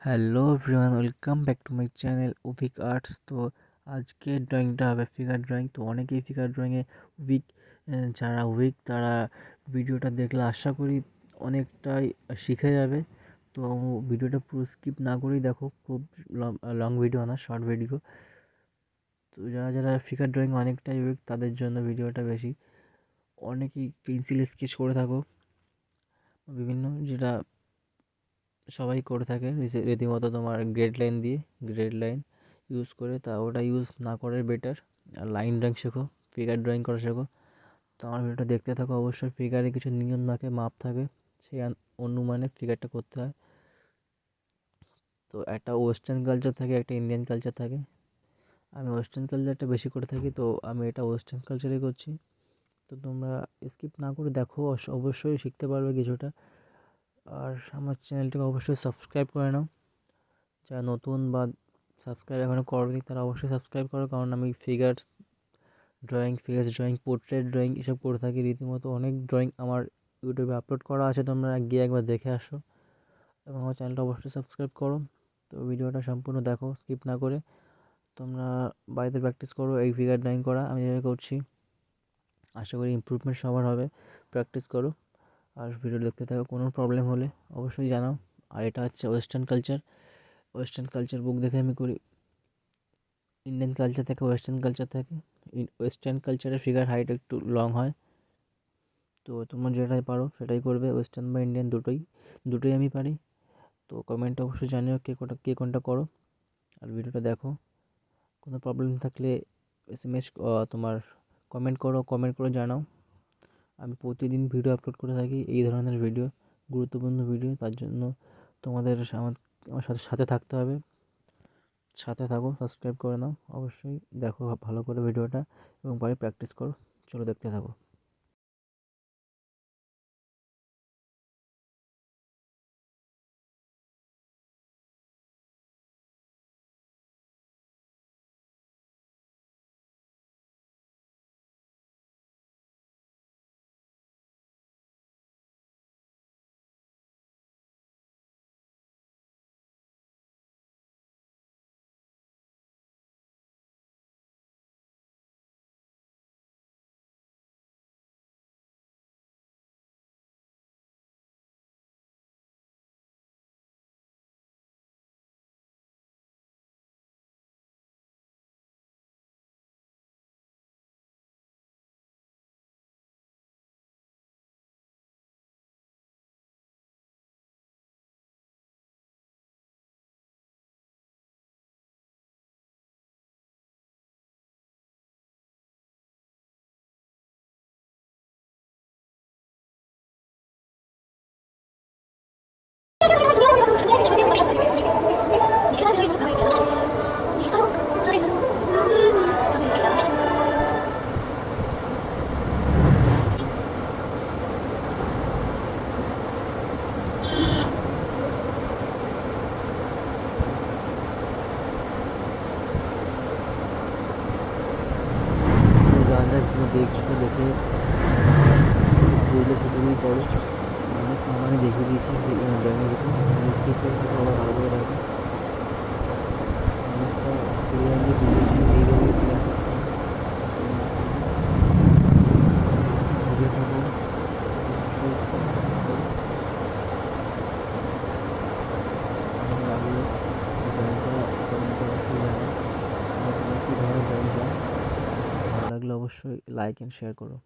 Hello everyone, welcome back to my channel Weak Arts. তো আজকের ড্রয়িংটা হবে ফিগার ড্রয়িং। তো অনেকেই ফিগার ড্রয়িংয়ে উইক, যারা উইক তারা ভিডিওটা দেখলে আশা করি অনেকটাই শিখে যাবে। তো ভিডিওটা পুরো স্কিপ না করেই দেখো, খুব লং ভিডিও না, শর্ট ভিডিও। তো যারা যারা ফিগার ড্রয়িং অনেকটাই উইক তাদের জন্য ভিডিওটা বেশি। অনেকেই পেন্সিল স্কেচ করে থাকো বিভিন্ন, যেটা সবাই করে থাকে রীতিমতো তোমার গ্রেড লাইন ইউজ করে। তা ওটা ইউজ না করে বেটার, আর লাইন ড্রয়িং শেখো, ফিগার ড্রয়িং করা শেখো। তো আমার ভিডিওটা দেখতে থাকো। অবশ্যই ফিগারে কিছু নিয়ম থাকে, মাপ থাকে, সেই অনুমানে ফিগারটা করতে হয়। তো একটা ওয়েস্টার্ন কালচার থাকে, একটা ইন্ডিয়ান কালচার থাকে। আমি ওয়েস্টার্ন কালচারটা বেশি করে থাকি, তো আমি এটা ওয়েস্টার্ন কালচারে করছি। তো তোমরা স্কিপ না করে দেখো, অবশ্যই শিখতে পারবে কিছুটা। আর আমার চ্যানেলটাকে অবশ্যই সাবস্ক্রাইব করে নাও, যারা নতুন বা সাবস্ক্রাইব এখনও করোনি তারা অবশ্যই সাবস্ক্রাইব করো। কারণ আমি figure drawing, face drawing, portrait drawing এসব করে থাকি। রীতিমতো অনেক ড্রয়িং আমার ইউটিউবে আপলোড করা আছে, তোমরা গিয়ে একবার দেখে আসো এবং আমার চ্যানেলটা অবশ্যই সাবস্ক্রাইব করো। তো ভিডিওটা সম্পূর্ণ দেখো স্কিপ না করে। তোমরা বাড়িতে প্র্যাকটিস করো এই ফিগার ড্রয়িং করা, আমি যেভাবে করছি। আশা করি ইমপ্রুভমেন্ট সবার হবে, প্র্যাকটিস করো আর ভিডিও দেখতে থাকো। কোনো প্রবলেম হলে অবশ্যই জানাও। আর এটা হচ্ছে ওয়েস্টার্ন কালচার, ওয়েস্টার্ন কালচার বুক দেখে আমি করি। ইন্ডিয়ান কালচার থেকে ওয়েস্টার্ন কালচার থাকে। ওয়েস্টার্ন কালচারের ফিগার হাইট একটু লং হয়। তো তোমরা যেটাই পারো সেটাই করবে, ওয়েস্টার্ন বা ইন্ডিয়ান দুটোই আমি পারি। তো কমেন্টে অবশ্যই জানিও কে কোনটা করো। আর ভিডিওটা দেখো, কোনো প্রবলেম থাকলে এসএমএস তোমার কমেন্ট করে জানাও। আমি প্রতিদিন ভিডিও আপলোড করে থাকি, এই ধরনের ভিডিও, গুরুত্বপূর্ণ ভিডিও। তার জন্য তোমাদের আমার সাথে থাকতে হবে। সাথে থাকো, সাবস্ক্রাইব করে নাও, অবশ্যই দেখো ভালো করে ভিডিওটা এবং বাড়ি প্র্যাকটিস করো। চলো দেখতে থাকো। যা যা দেখছো দেখে বুঝলে সেটুকুই করো। অনেক আমি দেখিয়ে দিয়েছি ড্রয়িংয়ের ভিতরে, স্কিপ করে আবার ভালো করে দেখো। অনেকটা ক্লিয়ারলি বুঝেছি এইভাবে ক্লিয়ার করতে হবে। ভিডিও থাকো, অবশ্যই ভালো লাগলে ড্রয়িংটা কমেন্টে অবশ্যই জানাও। আর তোমরা কী ধরনের ড্রয়িং চাও, ভালো লাগলে অবশ্যই লাইক অ্যান্ড শেয়ার করো।